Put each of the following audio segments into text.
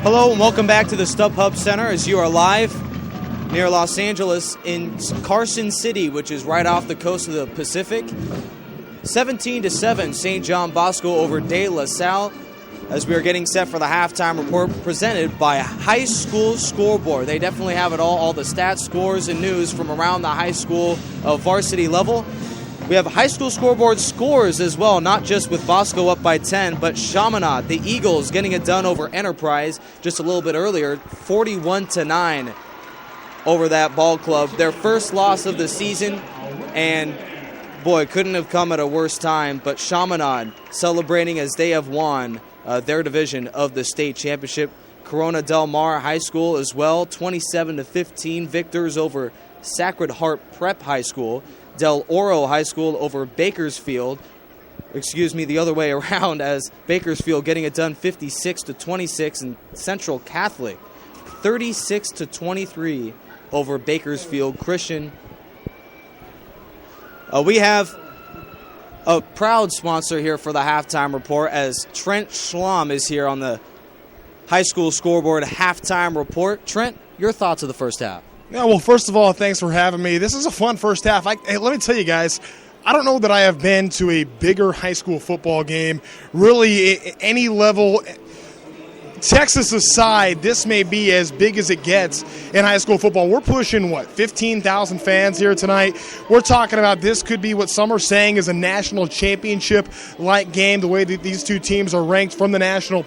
Hello and welcome back to the StubHub Center as you are live near Los Angeles in Carson City, which is right off the coast of the Pacific. 17-7, St. John Bosco over De La Salle as we are getting set for the halftime report presented by High School Scoreboard. They definitely have it all the stats, scores, and news from around the high school varsity level. We have High School Scoreboard scores as well, not just with Bosco up by 10, but Chaminade, the Eagles, getting it done over Enterprise just a little bit earlier, 41-9 over that ball club. Their first loss of the season, and boy, couldn't have come at a worse time, but Chaminade celebrating as they have won their division of the state championship. Corona Del Mar High School as well, 27-15 victors over Sacred Heart Prep High School. Del Oro High School over Bakersfield. The other way around, as Bakersfield getting it done 56-26, and Central Catholic 36-23 over Bakersfield Christian. We have a proud sponsor here for the halftime report, as Trent Schlamm is here on the High School Scoreboard halftime report. Trent, your thoughts of the first half? Yeah, well, first of all, thanks for having me. This is a fun first half. Hey, let me tell you guys, I don't know that I have been to a bigger high school football game, really any level. Texas aside, this may be as big as it gets in high school football. We're pushing, 15,000 fans here tonight. We're talking about this could be what some are saying is a national championship-like game, the way that these two teams are ranked from the national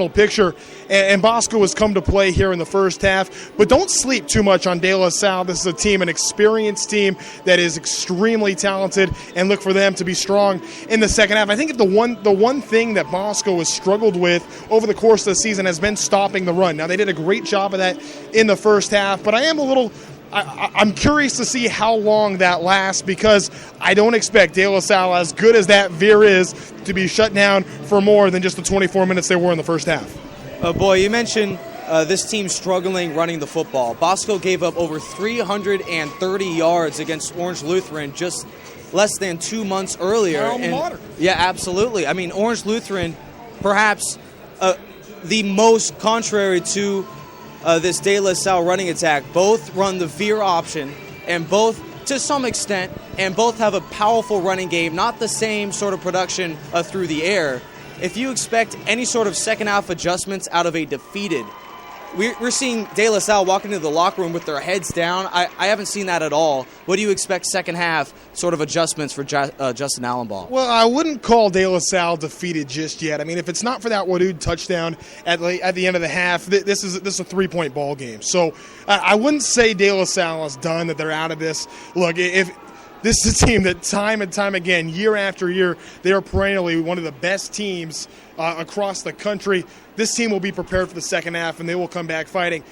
picture, and Bosco has come to play here in the first half. But don't sleep too much on De La Salle. This is a team, an experienced team that is extremely talented, and look for them to be strong in the second half. I think the one thing that Bosco has struggled with over the course of the season has been stopping the run. Now, they did a great job of that in the first half, but I'm curious to see how long that lasts, because I don't expect De La Salle, as good as that veer is, to be shut down for more than just the 24 minutes they were in the first half. Boy, you mentioned this team struggling running the football. Bosco gave up over 330 yards against Orange Lutheran just less than 2 months earlier. Yeah, absolutely. I mean, Orange Lutheran, perhaps the most contrary to this De La Salle running attack. Both run the veer option, and both, to some extent, and both have a powerful running game, not the same sort of production through the air. If you expect any sort of second half adjustments out of a defeated, we're seeing De La Salle walk into the locker room with their heads down. I haven't seen that at all. What do you expect second half sort of adjustments for Justin Allenball? Well, I wouldn't call De La Salle defeated just yet. I mean, if it's not for that Wadud touchdown at the end of the half, this is a 3-point ball game. So I wouldn't say De La Salle is done, that they're out of this. Look, if this is a team that time and time again, year after year, they are perennially one of the best teams across the country. This team will be prepared for the second half, and they will come back fighting.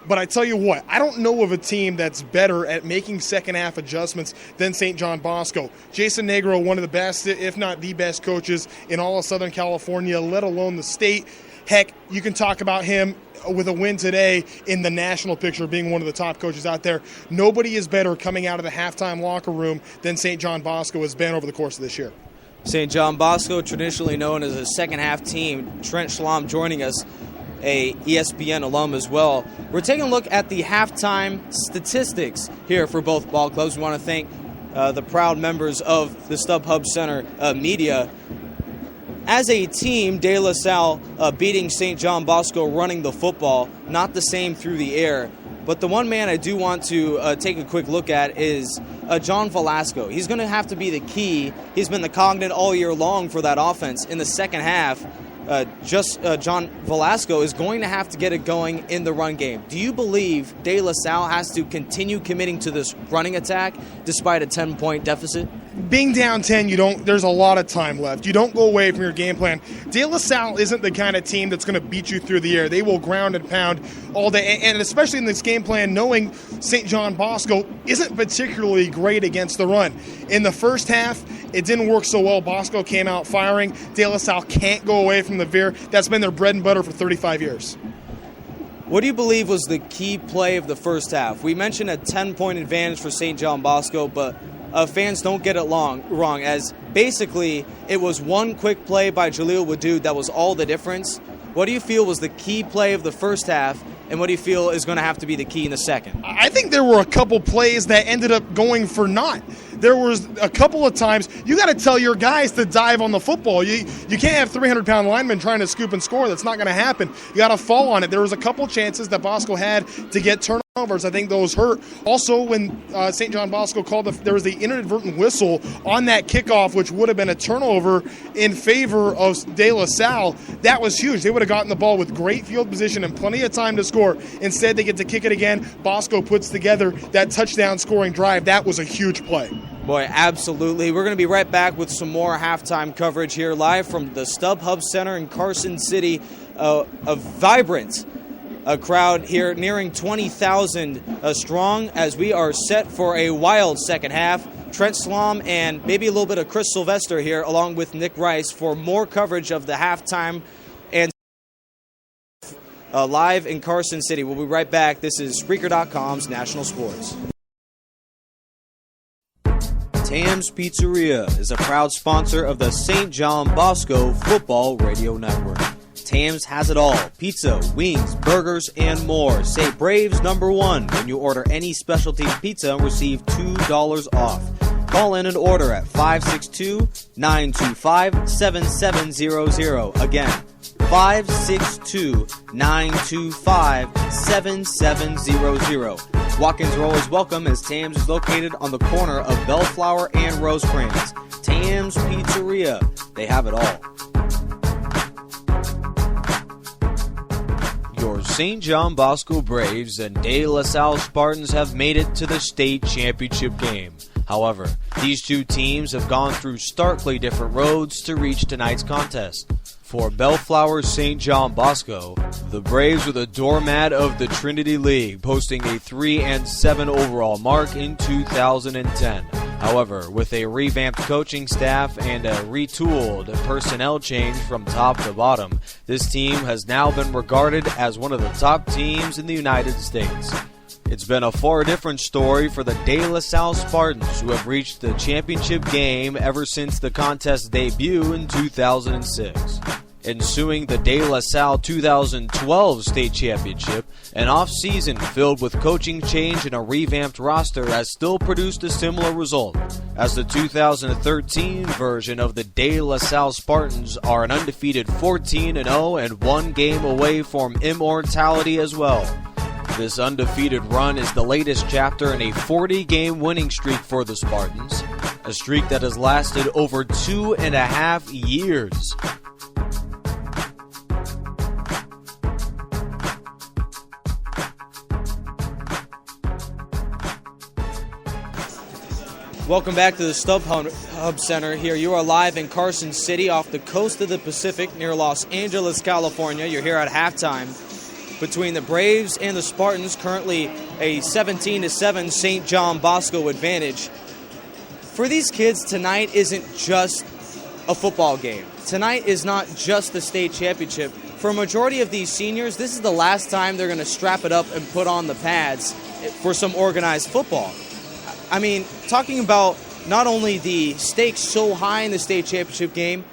But I tell you what, I don't know of a team that's better at making second half adjustments than St. John Bosco. Jason Negro, one of the best, if not the best coaches in all of Southern California, let alone the state. Heck, you can talk about him with a win today in the national picture, being one of the top coaches out there. Nobody is better coming out of the halftime locker room than St. John Bosco has been over the course of this year. St. John Bosco, traditionally known as a second-half team. Trent Schlamm joining us, a ESPN alum as well. We're taking a look at the halftime statistics here for both ball clubs. We want to thank the proud members of the StubHub Center media. As a team, De La Salle beating St. John Bosco running the football, not the same through the air. But the one man I do want to take a quick look at is John Velasco. He's going to have to be the key. He's been the cognate all year long for that offense. In the second half, John Velasco is going to have to get it going in the run game. Do you believe De La Salle has to continue committing to this running attack despite a 10-point deficit? Being down 10, there's a lot of time left. You don't go away from your game plan. De La Salle isn't the kind of team that's going to beat you through the air. They will ground and pound all day, and especially in this game plan, knowing St. John Bosco isn't particularly great against the run. In the first half, it didn't work so well. Bosco came out firing. De La Salle can't go away from the veer. That's been their bread and butter for 35 years. What do you believe was the key play of the first half? We mentioned a 10-point advantage for St. John Bosco, but fans don't get it wrong, as basically it was one quick play by Jaleel Wadud that was all the difference. What do you feel was the key play of the first half, and what do you feel is going to have to be the key in the second? I think there were a couple plays that ended up going for naught. There was a couple of times you got to tell your guys to dive on the football. You can't have 300-pound linemen trying to scoop and score. That's not going to happen. You got to fall on it. There was a couple chances that Bosco had to get turnovers. I think those hurt. Also, when St. John Bosco called, there was the inadvertent whistle on that kickoff, which would have been a turnover in favor of De La Salle. That was huge. They would have gotten the ball with great field position and plenty of time to score. Instead, they get to kick it again. Bosco puts together that touchdown scoring drive. That was a huge play. Boy, absolutely. We're going to be right back with some more halftime coverage here live from the StubHub Center in Carson City. A vibrant crowd here nearing 20,000 strong as we are set for a wild second half. Trent Slom and maybe a little bit of Chris Sylvester here along with Nick Rice for more coverage of the halftime and live in Carson City. We'll be right back. This is Spreaker.com's National Sports. Tam's Pizzeria is a proud sponsor of the St. John Bosco Football Radio Network. Tam's has it all: pizza, wings, burgers, and more. Say Braves #1 when you order any specialty pizza and receive $2 off. Call in and order at 562-925-7700. Again, 562-925-7700. Walk-ins are always welcome as Tam's is located on the corner of Bellflower and Rosecrans. Tam's Pizzeria. They have it all. Your St. John Bosco Braves and De La Salle Spartans have made it to the state championship game. However, these two teams have gone through starkly different roads to reach tonight's contest. For Bellflower St. John Bosco, the Braves were the doormat of the Trinity League, posting a 3-7 overall mark in 2010. However, with a revamped coaching staff and a retooled personnel change from top to bottom, this team has now been regarded as one of the top teams in the United States. It's been a far different story for the De La Salle Spartans, who have reached the championship game ever since the contest's debut in 2006. Ensuing the De La Salle 2012 state championship, an off-season filled with coaching change and a revamped roster has still produced a similar result, as the 2013 version of the De La Salle Spartans are an undefeated 14-0 and one game away from immortality as well. This undefeated run is the latest chapter in a 40-game winning streak for the Spartans, a streak that has lasted over 2.5 years. Welcome back to the StubHub Center here. You are live in Carson City off the coast of the Pacific near Los Angeles, California. You're here at halftime between the Braves and the Spartans, currently a 17-7 St. John Bosco advantage. For these kids, tonight isn't just a football game. Tonight is not just the state championship. For a majority of these seniors, this is the last time they're going to strap it up and put on the pads for some organized football. I mean, talking about not only the stakes so high in the state championship game,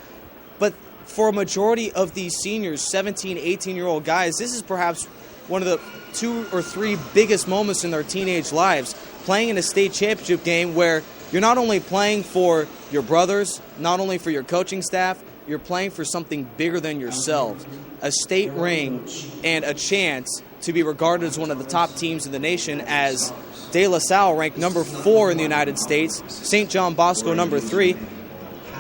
but for a majority of these seniors, 17, 18-year-old guys, this is perhaps one of the 2 or 3 biggest moments in their teenage lives, playing in a state championship game where you're not only playing for your brothers, not only for your coaching staff, you're playing for something bigger than yourselves, a state ring and a chance to be regarded as one of the top teams in the nation, as De La Salle ranked number 4 in the United States, St. John Bosco number 3.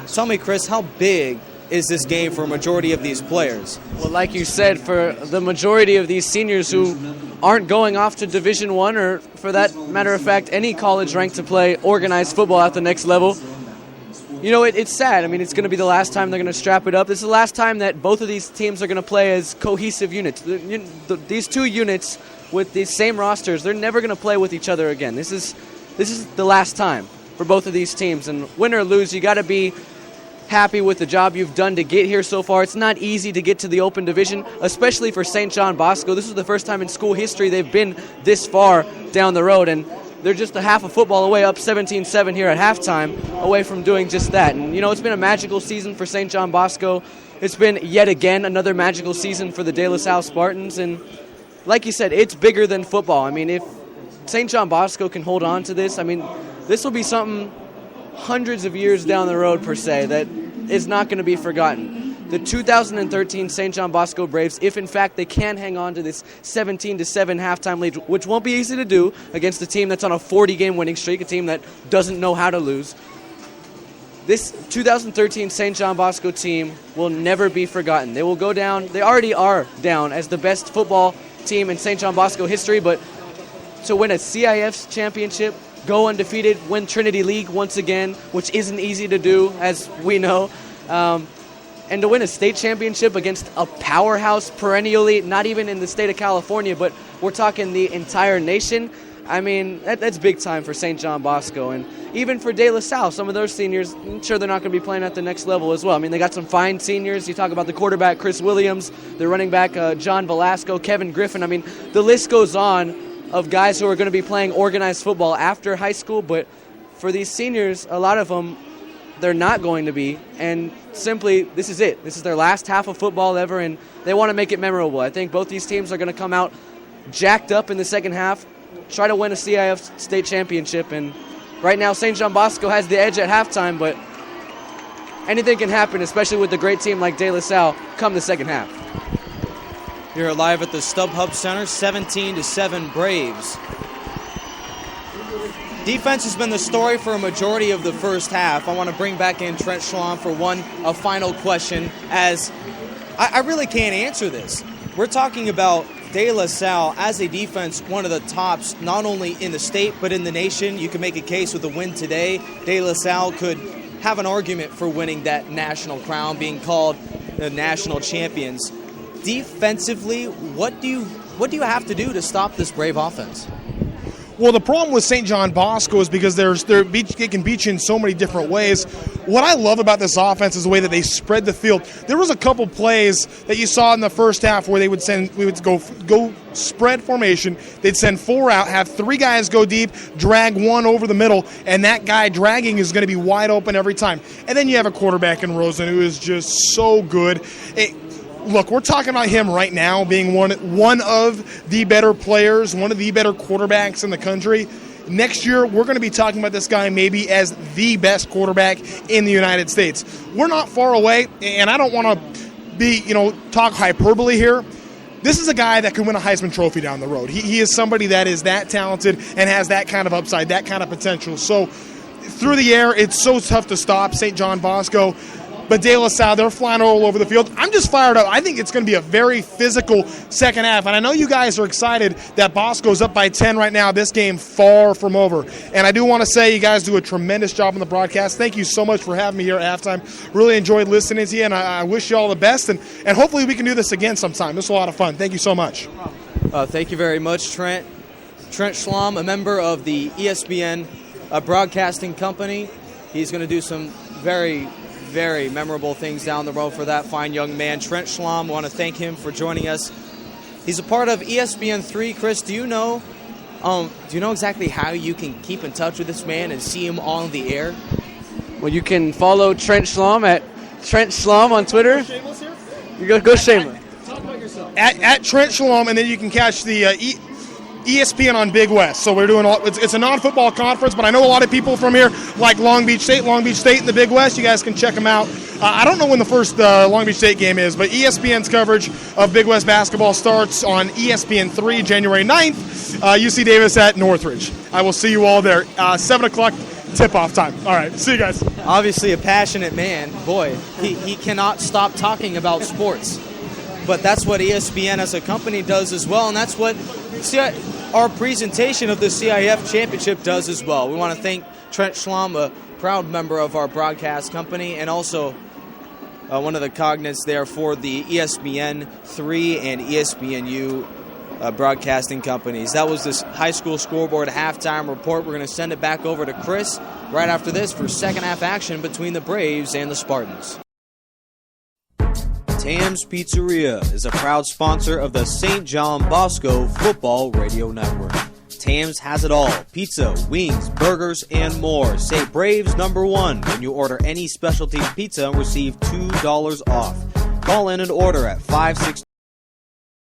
Tell me, Chris, how big is this game for a majority of these players? Well, like you said, for the majority of these seniors who aren't going off to Division I, or for that matter of fact, any college ranked to play organized football at the next level, you know, it's sad. I mean, it's going to be the last time they're going to strap it up. This is the last time that both of these teams are going to play as cohesive units. These two units with these same rosters, they're never going to play with each other again. This is the last time for both of these teams. And win or lose, you got to be happy with the job you've done to get here so far. It's not easy to get to the open division, especially for St. John Bosco. This is the first time in school history they've been this far down the road, and they're just a half a football away, up 17-7 here at halftime, away from doing just that. And, you know, it's been a magical season for St. John Bosco. It's been yet again another magical season for the De La Salle Spartans, and like you said, it's bigger than football. I mean, if St. John Bosco can hold on to this, I mean, this will be something hundreds of years down the road, per se, that is not going to be forgotten. The 2013 St. John Bosco Braves, if in fact they can hang on to this 17-7 halftime lead, which won't be easy to do against a team that's on a 40-game winning streak, a team that doesn't know how to lose, this 2013 St. John Bosco team will never be forgotten. They will go down, they already are down as the best football team in St. John Bosco history, but to win a CIF Championship, go undefeated, win Trinity League once again, which isn't easy to do, as we know, and to win a state championship against a powerhouse perennially, not even in the state of California, but we're talking the entire nation. I mean, that's big time for St. John Bosco. And even for De La Salle, some of those seniors, I'm sure they're not going to be playing at the next level as well. I mean, they got some fine seniors. You talk about the quarterback, Chris Williams, the running back, John Velasco, Kevin Griffin. I mean, the list goes on of guys who are going to be playing organized football after high school. But for these seniors, a lot of them, they're not going to be, and simply, this is it. This is their last half of football ever, and they want to make it memorable. I think both these teams are going to come out jacked up in the second half, try to win a CIF state championship, and right now St. John Bosco has the edge at halftime, but anything can happen, especially with a great team like De La Salle come the second half. You're live at the StubHub Center, 17-7 Braves. Defense has been the story for a majority of the first half. I want to bring back in Trent Schlom for a final question, as I really can't answer this. We're talking about De La Salle as a defense, one of the tops, not only in the state, but in the nation. You can make a case with a win today. De La Salle could have an argument for winning that national crown, being called the national champions. Defensively, what do you have to do to stop this Brave offense? Well, the problem with St. John Bosco is because they can beat you in so many different ways. What I love about this offense is the way that they spread the field. There was a couple plays that you saw in the first half where we would go spread formation. They'd send 4 out, have 3 guys go deep, drag 1 over the middle, and that guy dragging is going to be wide open every time. And then you have a quarterback in Rosen who is just so good. Look, we're talking about him right now being one of the better players, one of the better quarterbacks in the country. Next year, we're going to be talking about this guy maybe as the best quarterback in the United States. We're not far away, and I don't want to talk hyperbole here. This is a guy that can win a Heisman Trophy down the road. He is somebody that is that talented and has that kind of upside, that kind of potential. So through the air, it's so tough to stop St. John Bosco. But De La Salle, they're flying all over the field. I'm just fired up. I think it's going to be a very physical second half. And I know you guys are excited that Bosco's up by 10 right now. This game far from over. And I do want to say you guys do a tremendous job on the broadcast. Thank you so much for having me here at halftime. Really enjoyed listening to you, and I wish you all the best. And hopefully we can do this again sometime. This was a lot of fun. Thank you so much. Thank you very much, Trent. Trent Schlom, a member of the ESPN broadcasting company. He's going to do some very memorable things down the road for that fine young man. Trent Schlom, I want to thank him for joining us. He's a part of ESPN3. Chris, do you know exactly how you can keep in touch with this man and see him on the air? Well, you can follow Trent Schlom at Trent Schlom on Twitter. You go shameless. Talk about yourself. At Trent Schlom, and then you can catch the ESPN on Big West. So we're doing it's a non-football conference, but I know a lot of people from here like Long Beach State in the Big West. You guys can check them out. I don't know when the first Long Beach State game is, but ESPN's coverage of Big West basketball starts on ESPN3 January 9th. UC Davis at Northridge. I will see you all there. 7 o'clock tip-off time. All right, see you guys. Obviously a passionate man. Boy, he cannot stop talking about sports. But that's what ESPN as a company does as well, and that's what our presentation of the CIF Championship does as well. We want to thank Trent Schlom, a proud member of our broadcast company, and also one of the cognates there for the ESPN3 and ESPNU broadcasting companies. That was this high school scoreboard halftime report. We're going to send it back over to Chris right after this for second half action between the Braves and the Spartans. Tam's Pizzeria is a proud sponsor of the St. John Bosco Football Radio Network. Tam's has it all: pizza, wings, burgers, and more. Say Braves #1 when you order any specialty pizza and receive $2 off. Call in and order at 562